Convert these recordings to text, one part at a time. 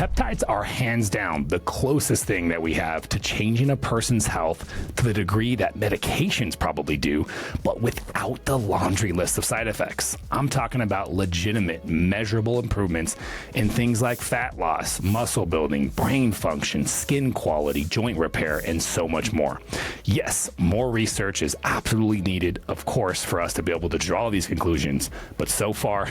Peptides are hands down the closest thing that we have to changing a person's health to the degree that medications probably do, but without the laundry list of side effects. I'm talking about legitimate, measurable improvements in things like fat loss, muscle building, brain function, skin quality, joint repair, and so much more. Yes, more research is absolutely needed, of course, for us to be able to draw these conclusions, but so far,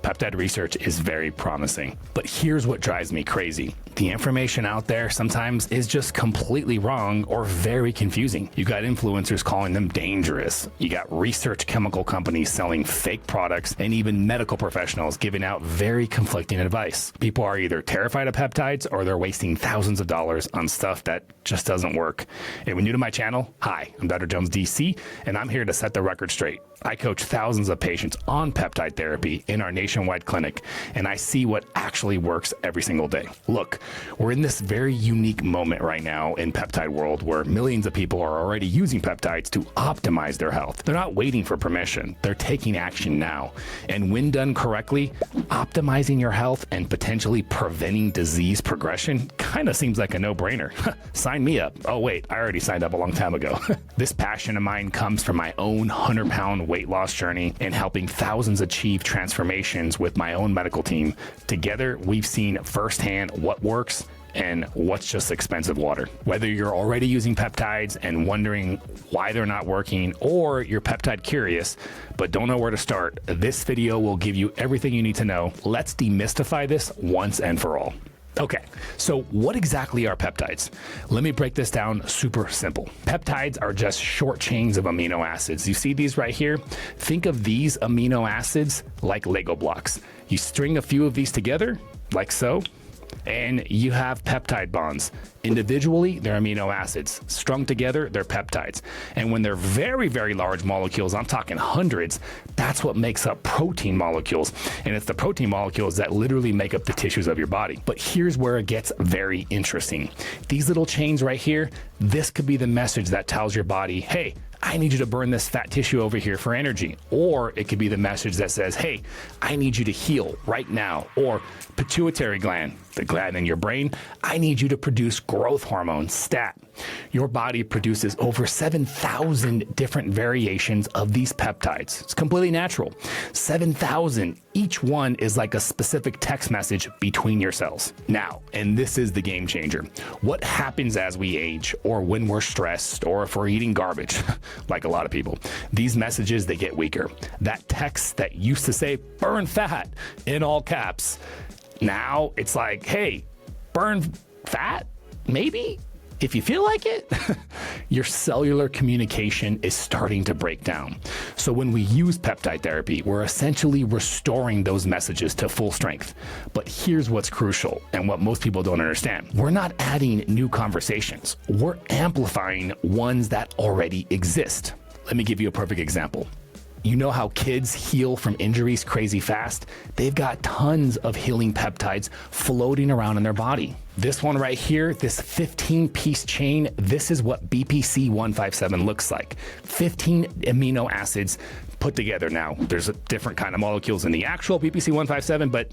peptide research is very promising. But here's what drives me crazy. The information out there sometimes is just completely wrong or very confusing. You got influencers calling them dangerous. You got research chemical companies selling fake products, and even medical professionals giving out very conflicting advice. People are either terrified of peptides or they're wasting thousands of dollars on stuff that just doesn't work. If you're new to my channel, hi, I'm Dr. Jones DC, and I'm here to set the record straight. I coach thousands of patients on peptide therapy in our nationwide clinic, and I see what actually works every single day. Look, we're in this very unique moment right now in peptide world where millions of people are already using peptides to optimize their health. They're not waiting for permission. They're taking action now. And when done correctly, optimizing your health and potentially preventing disease progression kind of seems like a no-brainer. Sign me up. Oh wait, I already signed up a long time ago. This passion of mine comes from my own 100-pound weight loss journey and helping thousands achieve transformations with my own medical team. Together, we've seen firsthand what works and what's just expensive water. Whether you're already using peptides and wondering why they're not working, or you're peptide curious but don't know where to start, this video will give you everything you need to know. Let's demystify this once and for all. Okay, so what exactly are peptides? Let me break this down super simple. Peptides are just short chains of amino acids. You see these right here? Think of these amino acids like Lego blocks. You string a few of these together, like so, and you have peptide bonds. Individually, they're amino acids. Strung together, they're peptides. And when they're very, very large molecules, I'm talking hundreds, that's what makes up protein molecules. And it's the protein molecules that literally make up the tissues of your body. But here's where it gets very interesting. These little chains right here, this could be the message that tells your body, hey, I need you to burn this fat tissue over here for energy. Or it could be the message that says, hey, I need you to heal right now. Or pituitary gland, the gland in your brain, I need you to produce growth hormone, STAT. Your body produces over 7,000 different variations of these peptides. It's completely natural. 7,000. Each one is like a specific text message between your cells. Now, and this is the game changer. What happens as we age, or when we're stressed, or if we're eating garbage, like a lot of people, these messages, they get weaker. That text that used to say, burn fat, in all caps, now it's like, hey, burn fat, maybe? If you feel like it, your cellular communication is starting to break down. So when we use peptide therapy, we're essentially restoring those messages to full strength. But here's what's crucial and what most people don't understand. We're not adding new conversations. We're amplifying ones that already exist. Let me give you a perfect example. You know how kids heal from injuries crazy fast? They've got tons of healing peptides floating around in their body. This one right here, this 15-piece chain, this is what BPC 157 looks like. 15 amino acids put together. Now, there's a different kind of molecules in the actual BPC 157, but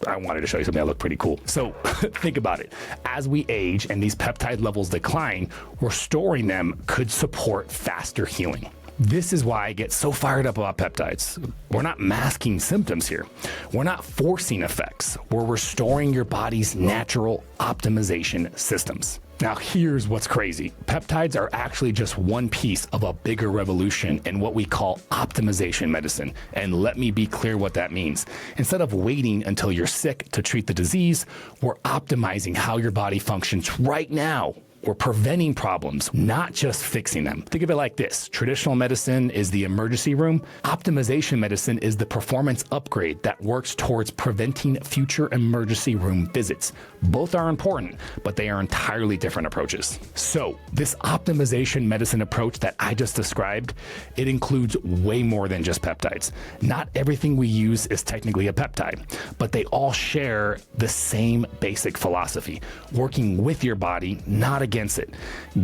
I wanted to show you something that looked pretty cool. So think about it. As we age and these peptide levels decline, restoring them could support faster healing. This is why I get so fired up about peptides. We're not masking symptoms here. We're not forcing effects. We're restoring your body's natural optimization systems. Now, here's what's crazy. Peptides are actually just one piece of a bigger revolution in what we call optimization medicine. And let me be clear what that means. Instead of waiting until you're sick to treat the disease, we're optimizing how your body functions right now. We're preventing problems, not just fixing them. Think of it like this. Traditional medicine is the emergency room. Optimization medicine is the performance upgrade that works towards preventing future emergency room visits. Both are important, but they are entirely different approaches. So this optimization medicine approach that I just described, it includes way more than just peptides. Not everything we use is technically a peptide, but they all share the same basic philosophy, working with your body, not against it.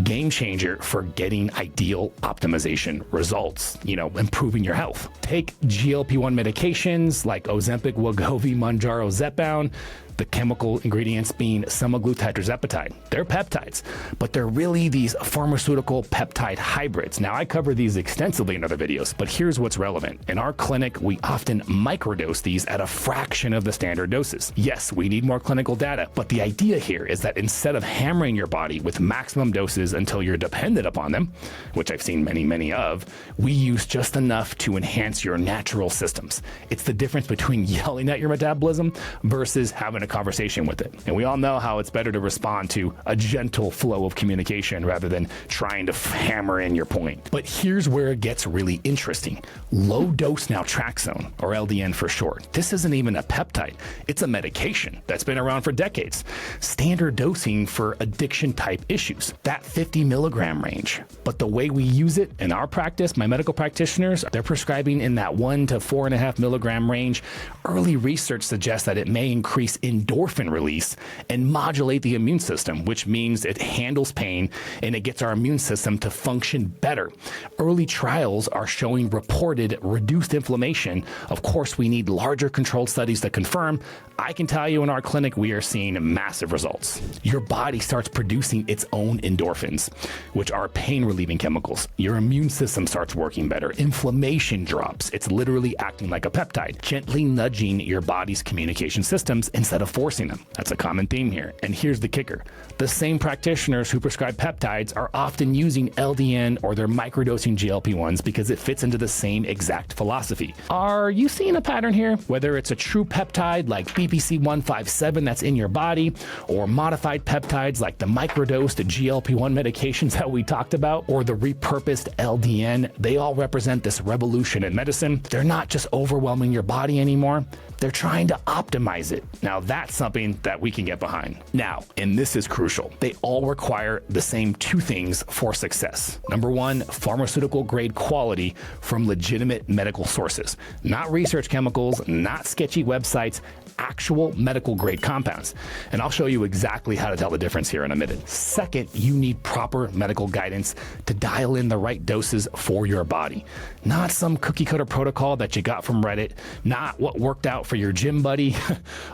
Game changer for getting ideal optimization results, improving your health. Take GLP-1 medications like Ozempic, Wegovy, Mounjaro, Zepbound. The chemical ingredients being semaglutide. They're peptides, but they're really these pharmaceutical peptide hybrids. Now, I cover these extensively in other videos, but here's what's relevant. In our clinic, we often microdose these at a fraction of the standard doses. Yes, we need more clinical data, but the idea here is that instead of hammering your body with maximum doses until you're dependent upon them, which I've seen many of, we use just enough to enhance your natural systems. It's the difference between yelling at your metabolism versus having a conversation with it. And we all know how it's better to respond to a gentle flow of communication rather than trying to hammer in your point. But here's where it gets really interesting. Low dose naltrexone, or LDN for short. This isn't even a peptide. It's a medication that's been around for decades. Standard dosing for addiction type issues, that 50 milligram range. But the way we use it in our practice, my medical practitioners, they're prescribing in that 1 to 4.5 milligram range. Early research suggests that it may increase endorphin release and modulate the immune system, which means it handles pain and it gets our immune system to function better. Early trials are showing reported reduced inflammation. Of course, we need larger controlled studies to confirm. I can tell you in our clinic, we are seeing massive results. Your body starts producing its own endorphins, which are pain relieving chemicals. Your immune system starts working better. Inflammation drops. It's literally acting like a peptide, gently nudging your body's communication systems instead of forcing them. That's a common theme here. And here's the kicker. The same practitioners who prescribe peptides are often using LDN or they're microdosing GLP-1s because it fits into the same exact philosophy. Are you seeing a pattern here? Whether it's a true peptide like BPC 157 that's in your body, or modified peptides like the microdosed GLP-1 medications that we talked about, or the repurposed LDN, they all represent this revolution in medicine. They're not just overwhelming your body anymore. They're trying to optimize it. Now that's something that we can get behind. Now, and this is crucial, they all require the same two things for success. Number one, pharmaceutical grade quality from legitimate medical sources. Not research chemicals, not sketchy websites, actual medical grade compounds. And I'll show you exactly how to tell the difference here in a minute. Second, you need proper medical guidance to dial in the right doses for your body. Not some cookie cutter protocol that you got from Reddit, not what worked out for your gym buddy.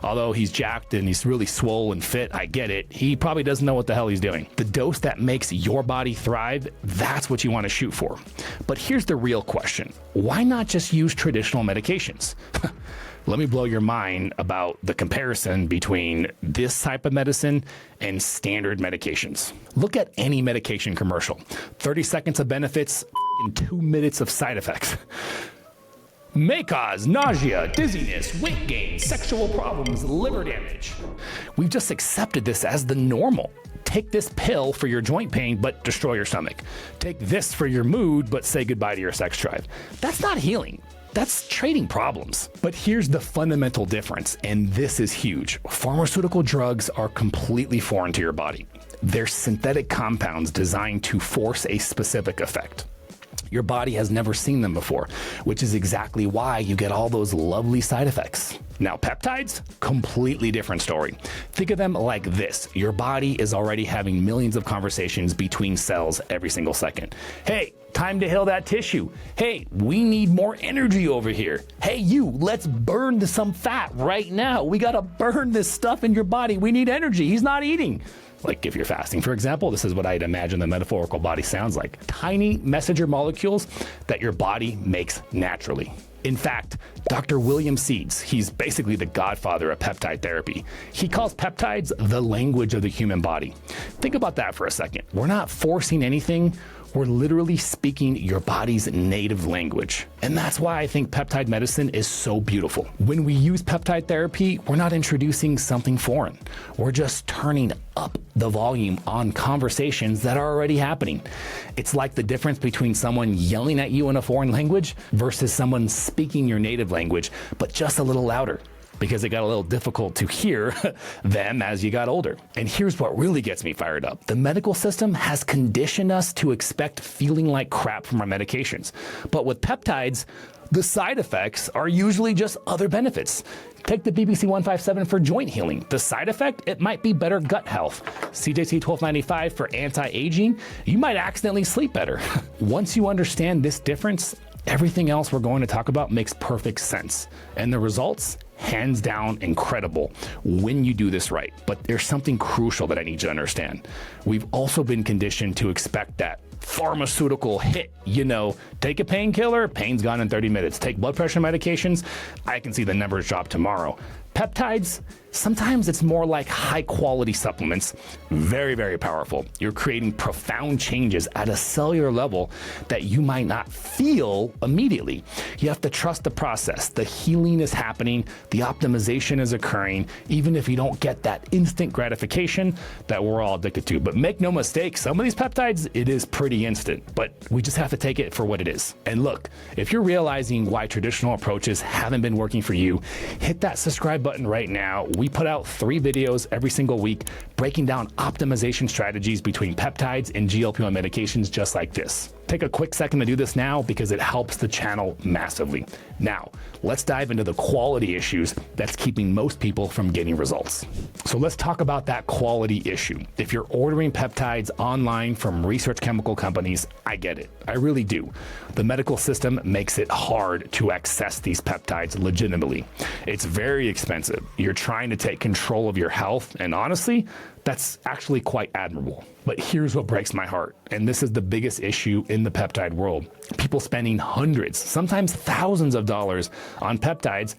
Although he's jacked and he's really swole and fit, I get it. He probably doesn't know what the hell he's doing. The dose that makes your body thrive, that's what you want to shoot for. But here's the real question. Why not just use traditional medications? Let me blow your mind about the comparison between this type of medicine and standard medications. Look at any medication commercial. 30 seconds of benefits, 2 minutes of side effects. May cause nausea, dizziness, weight gain, sexual problems, liver damage. We've just accepted this as the normal. Take this pill for your joint pain, but destroy your stomach. Take this for your mood, but say goodbye to your sex drive. That's not healing. That's trading problems. But here's the fundamental difference, and this is huge. Pharmaceutical drugs are completely foreign to your body. They're synthetic compounds designed to force a specific effect. Your body has never seen them before, which is exactly why you get all those lovely side effects. Now, peptides, completely different story. Think of them like this. Your body is already having millions of conversations between cells every single second. Hey, time to heal that tissue. Hey, we need more energy over here. Hey, you, let's burn some fat right now. We gotta burn this stuff in your body. We need energy. He's not eating. Like if you're fasting, for example, this is what I'd imagine the metaphorical body sounds like. Tiny messenger molecules that your body makes naturally. In fact, Dr. William Seeds, he's basically the godfather of peptide therapy. He calls peptides the language of the human body. Think about that for a second. We're not forcing anything. We're literally speaking your body's native language. And that's why I think peptide medicine is so beautiful. When we use peptide therapy, we're not introducing something foreign. We're just turning up the volume on conversations that are already happening. It's like the difference between someone yelling at you in a foreign language versus someone speaking your native language, but just a little louder, because it got a little difficult to hear them as you got older. And here's what really gets me fired up. The medical system has conditioned us to expect feeling like crap from our medications. But with peptides, the side effects are usually just other benefits. Take the BBC 157 for joint healing. The side effect, it might be better gut health. CJC 1295 for anti-aging, you might accidentally sleep better. Once you understand this difference, everything else we're going to talk about makes perfect sense. And the results? hands down incredible when you do this right. But there's something crucial that I need you to understand. We've also been conditioned to expect that pharmaceutical hit. Take a painkiller, pain's gone in 30 minutes. Take blood pressure medications, I can see the numbers drop tomorrow. Peptides, sometimes it's more like high quality supplements, very, very powerful. You're creating profound changes at a cellular level that you might not feel immediately. You have to trust the process. The healing is happening, the optimization is occurring, even if you don't get that instant gratification that we're all addicted to. But make no mistake, some of these peptides, it is pretty instant, but we just have to take it for what it is. And look, if you're realizing why traditional approaches haven't been working for you, hit that subscribe button right now. We put out 3 videos every single week breaking down optimization strategies between peptides and GLP-1 medications just like this. Take a quick second to do this now because it helps the channel massively. Now, let's dive into the quality issues that's keeping most people from getting results. So let's talk about that quality issue. If you're ordering peptides online from research chemical companies, I get it. I really do. The medical system makes it hard to access these peptides legitimately. It's very expensive. You're trying to take control of your health, and honestly, that's actually quite admirable. But here's what breaks my heart, and this is the biggest issue in the peptide world. People spending hundreds, sometimes thousands of dollars on peptides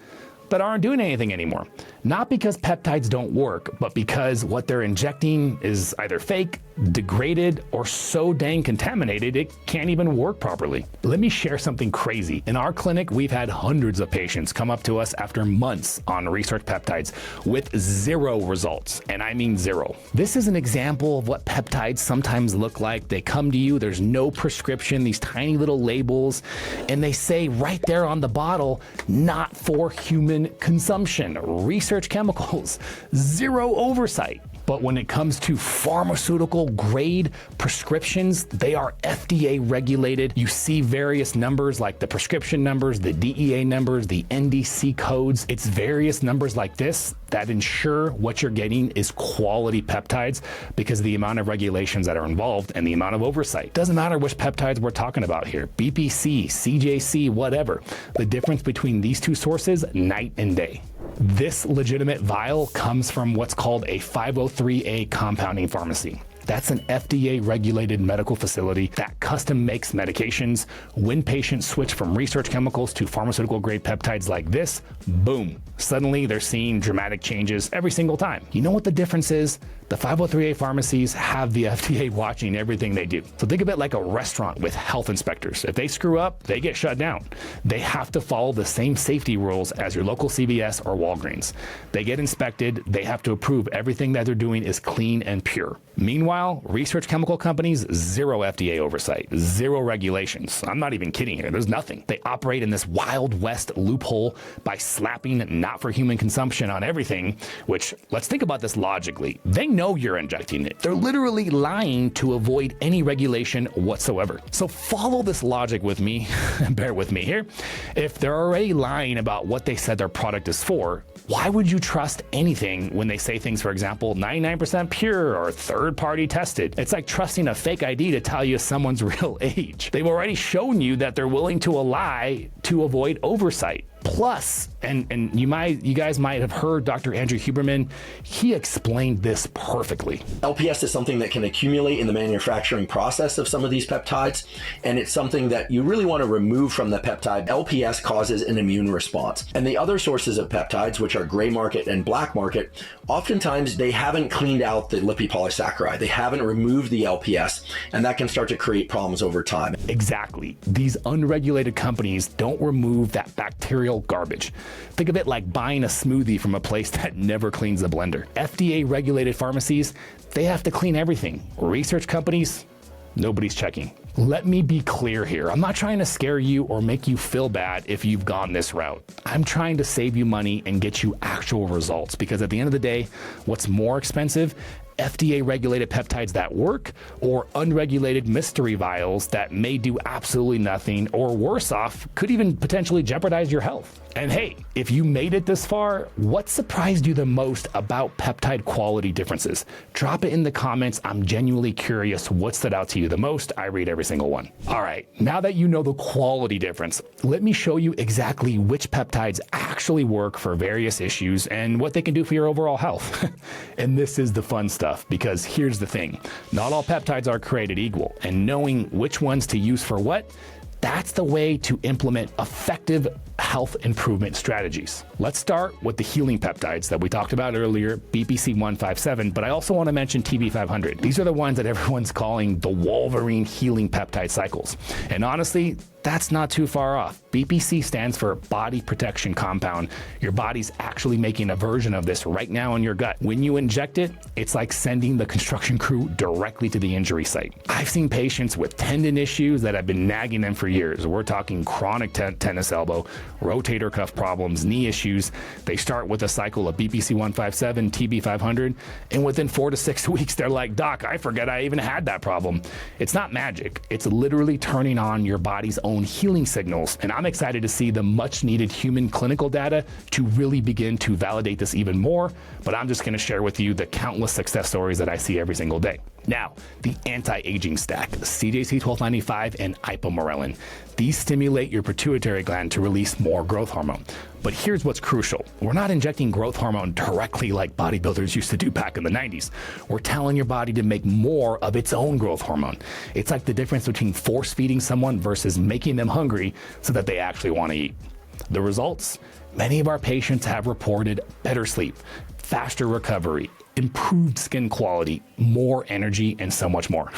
that aren't doing anything anymore. Not because peptides don't work, but because what they're injecting is either fake, degraded, or so dang contaminated it can't even work properly. Let me share something crazy. In our clinic, we've had hundreds of patients come up to us after months on research peptides with 0 results, and I mean 0. This is an example of what peptides sometimes look like. They come to you, there's no prescription, these tiny little labels, and they say right there on the bottle, not for human consumption. Research chemicals, 0 oversight. But when it comes to pharmaceutical grade prescriptions, they are FDA regulated. You see various numbers like the prescription numbers, the DEA numbers, the NDC codes. It's various numbers like this that ensure what you're getting is quality peptides because of the amount of regulations that are involved and the amount of oversight. Doesn't matter which peptides we're talking about here, BPC, CJC, whatever. The difference between these 2 sources, night and day. This legitimate vial comes from what's called a 503A compounding pharmacy. That's an FDA-regulated medical facility that custom makes medications. When patients switch from research chemicals to pharmaceutical-grade peptides like this, boom, suddenly they're seeing dramatic changes every single time. You know what the difference is? The 503A pharmacies have the FDA watching everything they do. So think of it like a restaurant with health inspectors. If they screw up, they get shut down. They have to follow the same safety rules as your local CVS or Walgreens. They get inspected, they have to approve everything that they're doing is clean and pure. Meanwhile, research chemical companies, 0 FDA oversight, 0 regulations. I'm not even kidding here, there's nothing. They operate in this Wild West loophole by slapping not for human consumption on everything, which, let's think about this logically. They know you're injecting it. They're literally lying to avoid any regulation whatsoever. So follow this logic with me, bear with me here. If they're already lying about what they said their product is for, why would you trust anything when they say things, for example, 99% pure or third-party tested? It's like trusting a fake ID to tell you someone's real age. They've already shown you that they're willing to lie to avoid oversight. Plus, and you guys might have heard Dr. Andrew Huberman, he explained this perfectly. LPS is something that can accumulate in the manufacturing process of some of these peptides, and it's something that you really want to remove from the peptide. LPS causes an immune response. And the other sources of peptides, which are gray market and black market, oftentimes they haven't cleaned out the lipopolysaccharide. They haven't removed the LPS, and that can start to create problems over time. Exactly. These unregulated companies don't remove that bacterial garbage. Think of it like buying a smoothie from a place that never cleans the blender. FDA regulated pharmacies, they have to clean everything. Research companies, nobody's checking. Let me be clear here. I'm not trying to scare you or make you feel bad if you've gone this route. I'm trying to save you money and get you actual results, because at the end of the day, what's more expensive? FDA regulated peptides that work, or unregulated mystery vials that may do absolutely nothing, or worse off, could even potentially jeopardize your health. And hey, if you made it this far, what surprised you the most about peptide quality differences? Drop it in the comments. I'm genuinely curious what stood out to you the most. I read every single one. All right, now that you know the quality difference, let me show you exactly which peptides actually work for various issues and what they can do for your overall health. And this is the fun stuff, because here's the thing. Not all peptides are created equal, and knowing which ones to use for what, that's the way to implement effective health improvement strategies. Let's start with the healing peptides that we talked about earlier, BPC 157, but I also want to mention TB 500. These are the ones that everyone's calling the Wolverine healing peptide cycles. And honestly, that's not too far off. BPC stands for body protection compound. Your body's actually making a version of this right now in your gut. When you inject it, it's like sending the construction crew directly to the injury site. I've seen patients with tendon issues that have been nagging them for years. We're talking chronic tennis elbow, rotator cuff problems, knee issues. They start with a cycle of BPC 157, TB 500, and within 4 to 6 weeks, they're like, "Doc, I forget I even had that problem." It's not magic. It's literally turning on your body's own healing signals, and I'm excited to see the much needed human clinical data to really begin to validate this even more, but I'm just going to share with you the countless success stories that I see every single day. Now, the anti-aging stack, CJC 1295 and ipamorelin. These stimulate your pituitary gland to release more growth hormone. But here's what's crucial. We're not injecting growth hormone directly like bodybuilders used to do back in the 90s. We're telling your body to make more of its own growth hormone. It's like the difference between force feeding someone versus making them hungry so that they actually want to eat. The results? Many of our patients have reported better sleep, faster recovery, improved skin quality, more energy, and so much more.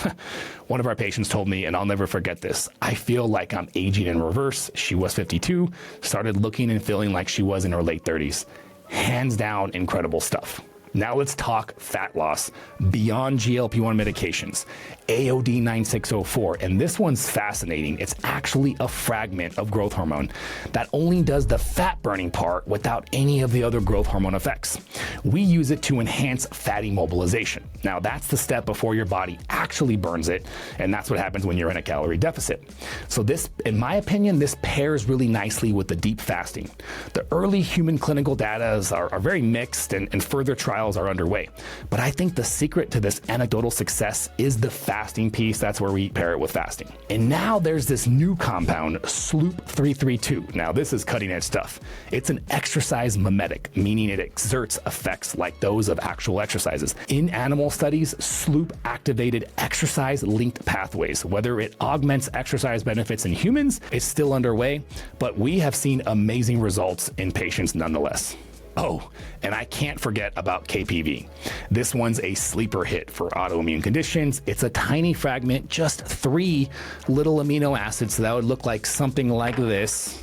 One of our patients told me, and I'll never forget this, "I feel like I'm aging in reverse." She was 52, started looking and feeling like she was in her late 30s. Hands down, incredible stuff. Now let's talk fat loss beyond GLP-1 medications. AOD 9604, and this one's fascinating. It's actually a fragment of growth hormone that only does the fat burning part without any of the other growth hormone effects. We use it to enhance fatty mobilization. Now that's the step before your body actually burns it, and that's what happens when you're in a calorie deficit. So this, in my opinion, this pairs really nicely with the deep fasting. The early human clinical data are very mixed, and further trials are underway. But I think the secret to this anecdotal success is the fasting piece. That's where we pair it with fasting. And now there's this new compound, Sloop 332. Now this is cutting edge stuff. It's an exercise mimetic, meaning it exerts effects like those of actual exercises. In animal studies, Sloop activated exercise-linked pathways. Whether it augments exercise benefits in humans, it's still underway, but we have seen amazing results in patients nonetheless. Oh, and I can't forget about KPV. This one's a sleeper hit for autoimmune conditions. It's a tiny fragment, just 3 little amino acids, so that would look like something like this.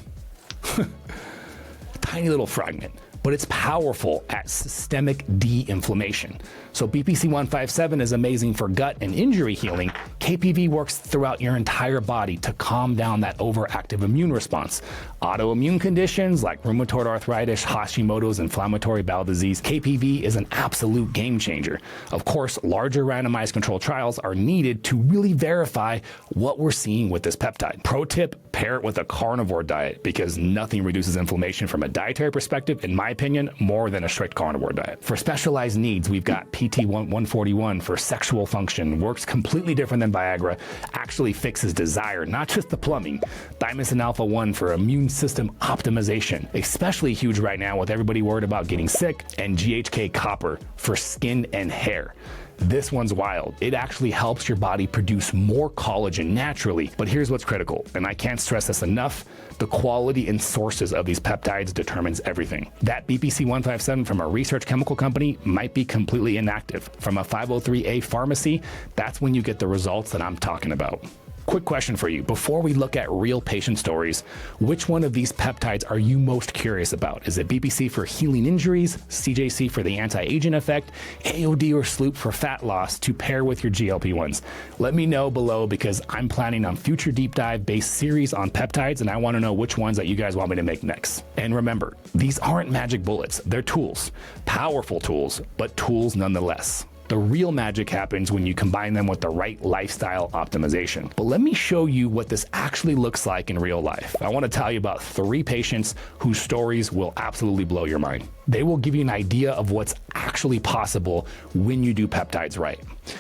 Tiny little fragment, but it's powerful at systemic de-inflammation. So BPC 157 is amazing for gut and injury healing. KPV works throughout your entire body to calm down that overactive immune response. Autoimmune conditions like rheumatoid arthritis, Hashimoto's, inflammatory bowel disease, KPV is an absolute game changer. Of course, larger randomized controlled trials are needed to really verify what we're seeing with this peptide. Pro tip, pair it with a carnivore diet, because nothing reduces inflammation from a dietary perspective, in my opinion, more than a strict carnivore diet. For specialized needs, we've got PT 141 for sexual function, works completely different than Viagra, actually fixes desire, not just the plumbing. Thymosin alpha 1 for immune system optimization, especially huge right now with everybody worried about getting sick, and GHK copper for skin and hair. This one's wild. It actually helps your body produce more collagen naturally. But here's what's critical, and I can't stress this enough, the quality and sources of these peptides determines everything. That BPC 157 from a research chemical company might be completely inactive. From a 503A pharmacy, that's when you get the results that I'm talking about. Quick question for you. Before we look at real patient stories, which one of these peptides are you most curious about? Is it BPC for healing injuries, CJC for the anti-aging effect, AOD or Sloop for fat loss to pair with your GLP-1s? Let me know below, because I'm planning on future deep dive based series on peptides, and I want to know which ones that you guys want me to make next. And remember, these aren't magic bullets. They're tools. Powerful tools, but tools nonetheless. The real magic happens when you combine them with the right lifestyle optimization. But let me show you what this actually looks like in real life. I want to tell you about 3 patients whose stories will absolutely blow your mind. They will give you an idea of what's actually possible when you do peptides right.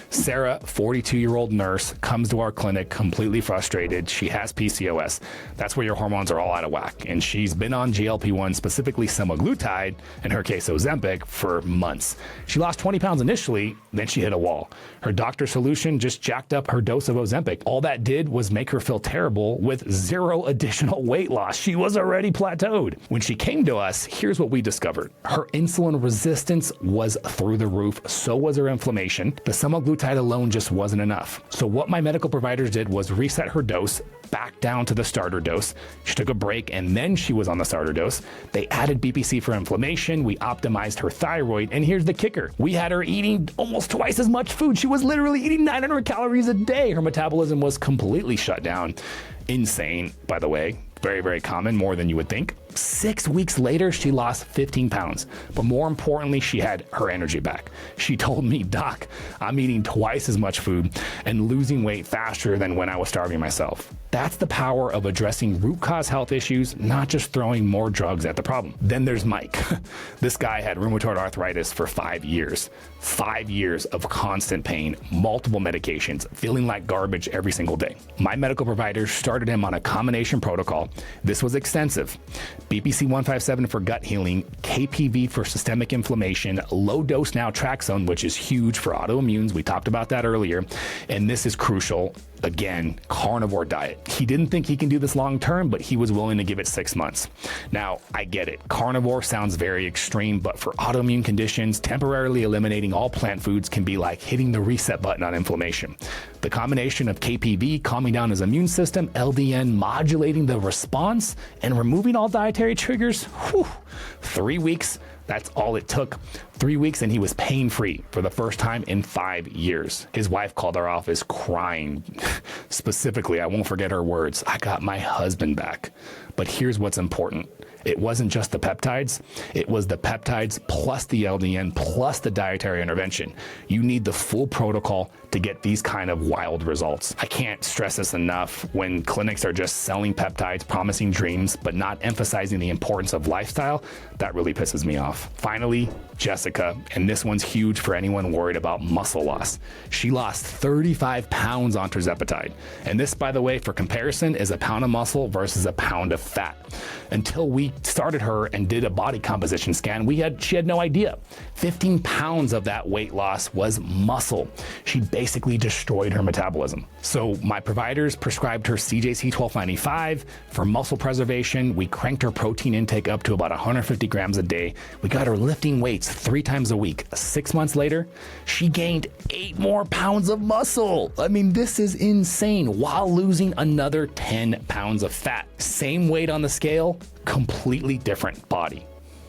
Sarah, 42-year-old nurse, comes to our clinic completely frustrated. She has PCOS. That's where your hormones are all out of whack. And she's been on GLP-1, specifically semaglutide, in her case Ozempic, for months. She lost 20 pounds initially, then she hit a wall. Her doctor's solution just jacked up her dose of Ozempic. All that did was make her feel terrible with 0 additional weight loss. She was already plateaued. When she came to us, here's what we discovered. Her insulin resistance was through the roof, so was her inflammation. The semaglutide alone just wasn't enough. So what my medical providers did was reset her dose back down to the starter dose. She took a break and then she was on the starter dose. They added BPC for inflammation. We optimized her thyroid. And here's the kicker. We had her eating almost twice as much food. She was literally eating 900 calories a day. Her metabolism was completely shut down. Insane, by the way. Very, very common, more than you would think. 6 weeks later, she lost 15 pounds. But more importantly, she had her energy back. She told me, "Doc, I'm eating twice as much food and losing weight faster than when I was starving myself." That's the power of addressing root cause health issues, not just throwing more drugs at the problem. Then there's Mike. This guy had rheumatoid arthritis for 5 years. 5 years of constant pain, multiple medications, feeling like garbage every single day. My medical providers started him on a combination protocol. This was extensive. BPC 157 for gut healing, KPV for systemic inflammation, low dose naltrexone, which is huge for autoimmunes. We talked about that earlier. And this is crucial. Again, carnivore diet. He didn't think he can do this long term, but he was willing to give it 6 months. Now, I get it. Carnivore sounds very extreme, but for autoimmune conditions, temporarily eliminating all plant foods can be like hitting the reset button on inflammation. The combination of KPV calming down his immune system, LDN modulating the response, and removing all dietary triggers, 3 weeks. That's all it took. 3 weeks and he was pain-free for the first time in 5 years. His wife called our office crying. Specifically, I won't forget her words, "I got my husband back." But here's what's important. It wasn't just the peptides. It was the peptides plus the LDN plus the dietary intervention. You need the full protocol to get these kind of wild results. I can't stress this enough. When clinics are just selling peptides, promising dreams, but not emphasizing the importance of lifestyle, that really pisses me off. Finally, Jessica, and this one's huge for anyone worried about muscle loss. She lost 35 pounds on tirzepatide. And this, by the way, for comparison, is a pound of muscle versus a pound of fat. Until we started her and did a body composition scan, she had no idea. 15 pounds of that weight loss was muscle. She basically destroyed her metabolism. So my providers prescribed her CJC 1295 for muscle preservation. We cranked her protein intake up to about 150 grams a day. We got her lifting weights 3 times a week. 6 months later, she gained 8 more pounds of muscle. I mean, this is insane, while losing another 10 pounds of fat. Same weight on the scale, completely different body.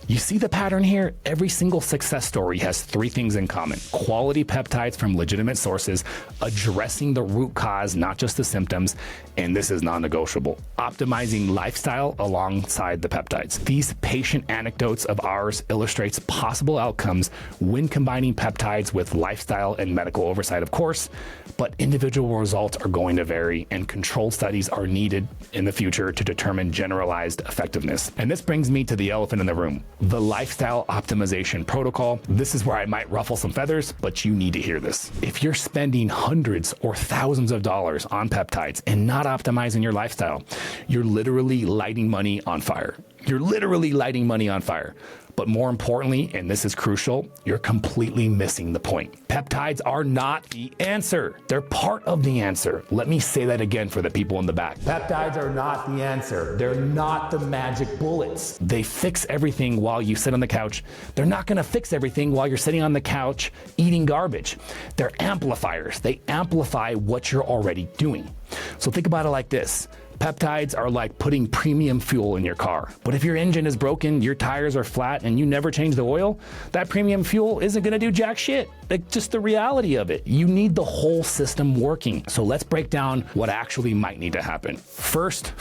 You see the pattern here? Every single success story has 3 things in common. Quality peptides from legitimate sources, addressing the root cause, not just the symptoms, and this is non-negotiable, optimizing lifestyle alongside the peptides. These patient anecdotes of ours illustrates possible outcomes when combining peptides with lifestyle and medical oversight, of course, but individual results are going to vary and controlled studies are needed in the future to determine generalized effectiveness. And this brings me to the elephant in the room. The lifestyle optimization protocol. This is where I might ruffle some feathers, but you need to hear this. If you're spending hundreds or thousands of dollars on peptides and not optimizing your lifestyle, you're literally lighting money on fire. You're literally lighting money on fire. But more importantly, and this is crucial, you're completely missing the point. Peptides are not the answer. They're part of the answer. Let me say that again for the people in the back. Peptides are not the answer. They're not the magic bullets. They fix everything while you sit on the couch. They're not gonna fix everything while you're sitting on the couch eating garbage. They're amplifiers. They amplify what you're already doing. So think about it like this. Peptides are like putting premium fuel in your car. But if your engine is broken, your tires are flat, and you never change the oil, that premium fuel isn't going to do jack shit. Like, just the reality of it. You need the whole system working. So let's break down what actually might need to happen. First,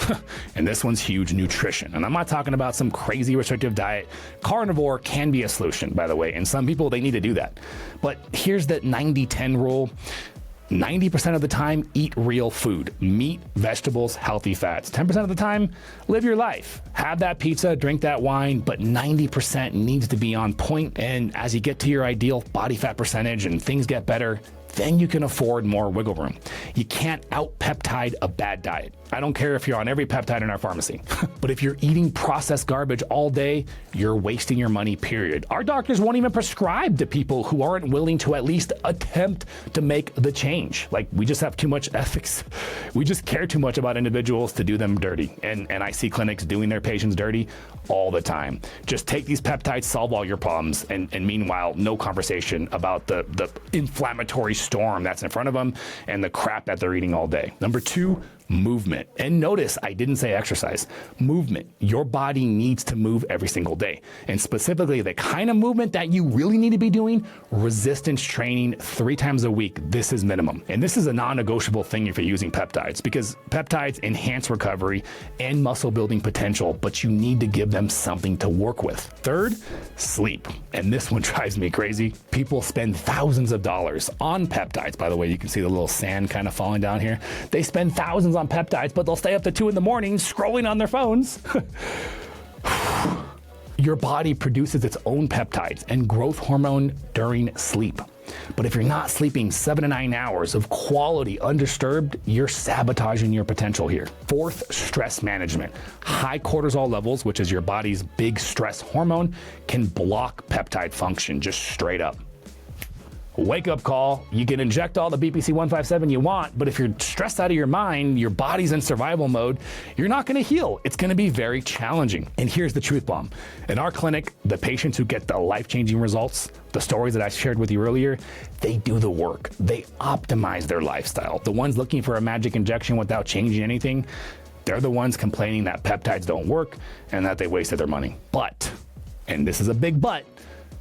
and this one's huge, nutrition. And I'm not talking about some crazy restrictive diet. Carnivore can be a solution, by the way, and some people, they need to do that. But here's the 90-10 rule. 90% of the time, eat real food, meat, vegetables, healthy fats. 10% of the time, live your life. Have that pizza, drink that wine, but 90% needs to be on point. And as you get to your ideal body fat percentage and things get better, then you can afford more wiggle room. You can't out-peptide a bad diet. I don't care if you're on every peptide in our pharmacy. But if you're eating processed garbage all day, you're wasting your money, period. Our doctors won't even prescribe to people who aren't willing to at least attempt to make the change. Like, we just have too much ethics. We just care too much about individuals to do them dirty. And I see clinics doing their patients dirty all the time. Just take these peptides, solve all your problems, and meanwhile, no conversation about the inflammatory storm that's in front of them and the crap that they're eating all day. Number 2, movement. And notice I didn't say exercise. Movement. Your body needs to move every single day. And specifically, the kind of movement that you really need to be doing, resistance training 3 times a week. This is minimum. And this is a non-negotiable thing if you're using peptides, because peptides enhance recovery and muscle building potential, but you need to give them something to work with. Third, sleep. And this one drives me crazy. People spend thousands of dollars on peptides. By the way, you can see the little sand kind of falling down here. They spend thousands on peptides, but they'll stay up to 2 in the morning scrolling on their phones. Your body produces its own peptides and growth hormone during sleep. But if you're not sleeping 7 to 9 hours of quality undisturbed, you're sabotaging your potential here. Fourth, stress management. High cortisol levels, which is your body's big stress hormone, can block peptide function just straight up. Wake up call. You can inject all the BPC 157 you want, but if you're stressed out of your mind, your body's in survival mode, you're not going to heal. It's going to be very challenging. And here's the truth bomb. In our clinic, the patients who get the life-changing results, the stories that I shared with you earlier, they do the work. They optimize their lifestyle. The ones looking for a magic injection without changing anything, they're the ones complaining that peptides don't work and that they wasted their money. But, and this is a big but,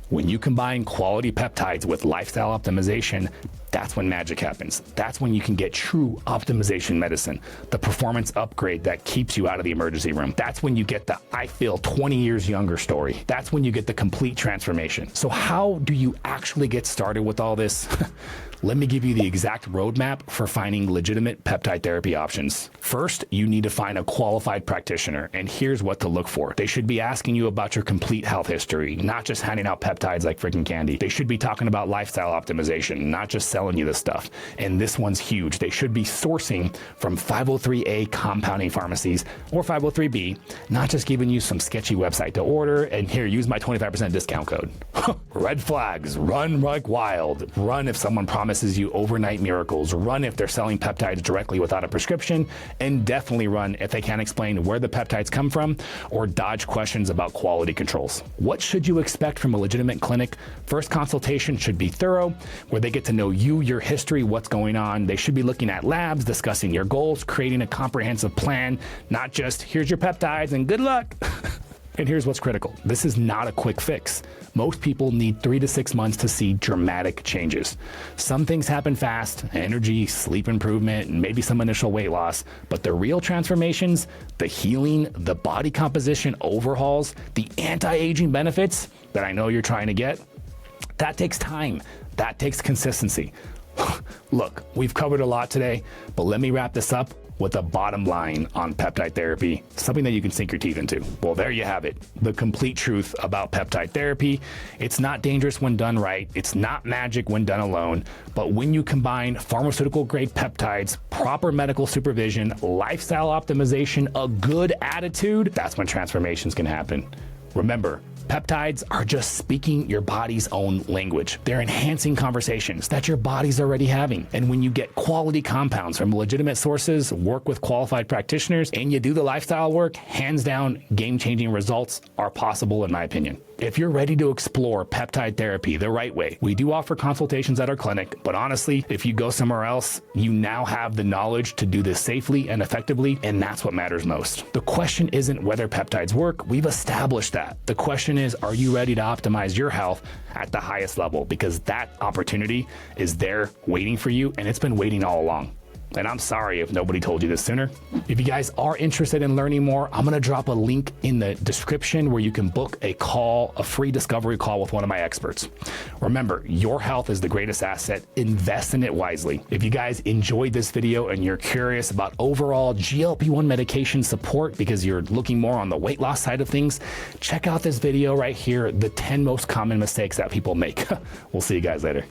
when you combine quality peptides with lifestyle optimization, that's when magic happens. That's when you can get true optimization medicine, the performance upgrade that keeps you out of the emergency room. That's when you get the I feel 20 years younger story. That's when you get the complete transformation. So how do you actually get started with all this? Let me give you the exact roadmap for finding legitimate peptide therapy options. First, you need to find a qualified practitioner, and here's what to look for. They should be asking you about your complete health history, not just handing out peptides like freaking candy. They should be talking about lifestyle optimization, not just selling you this stuff. And this one's huge. They should be sourcing from 503A compounding pharmacies or 503B, not just giving you some sketchy website to order, and here, use my 25% discount code. Red flags, run like wild. Run if someone promises you overnight miracles. Run if they're selling peptides directly without a prescription, and definitely run if they can't explain where the peptides come from or dodge questions about quality controls. What should you expect from a legitimate clinic? First consultation should be thorough, where they get to know you, your history, what's going on. They should be looking at labs, discussing your goals, creating a comprehensive plan, not just here's your peptides and good luck. And here's what's critical. This is not a quick fix. Most people need 3 to 6 months to see dramatic changes. Some things happen fast, energy, sleep improvement, and maybe some initial weight loss, but the real transformations, the healing, the body composition overhauls, the anti-aging benefits that I know you're trying to get, that takes time. That takes consistency. Look, we've covered a lot today, but let me wrap this up with a bottom line on peptide therapy, something that you can sink your teeth into. Well, there you have it. The complete truth about peptide therapy. It's not dangerous when done right. It's not magic when done alone. But when you combine pharmaceutical grade peptides, proper medical supervision, lifestyle optimization, a good attitude, that's when transformations can happen. Remember, peptides are just speaking your body's own language. They're enhancing conversations that your body's already having. And when you get quality compounds from legitimate sources, work with qualified practitioners, and you do the lifestyle work, hands down, game-changing results are possible in my opinion. If you're ready to explore peptide therapy the right way, we do offer consultations at our clinic, but honestly, if you go somewhere else, you now have the knowledge to do this safely and effectively, and that's what matters most. The question isn't whether peptides work, we've established that. The question is, are you ready to optimize your health at the highest level? Because that opportunity is there waiting for you, and it's been waiting all along. And I'm sorry if nobody told you this sooner. If you guys are interested in learning more, I'm gonna drop a link in the description where you can book a call, a free discovery call with one of my experts. Remember, your health is the greatest asset. Invest in it wisely. If you guys enjoyed this video and you're curious about overall GLP-1 medication support because you're looking more on the weight loss side of things, check out this video right here, the 10 most common mistakes that people make. We'll see you guys later.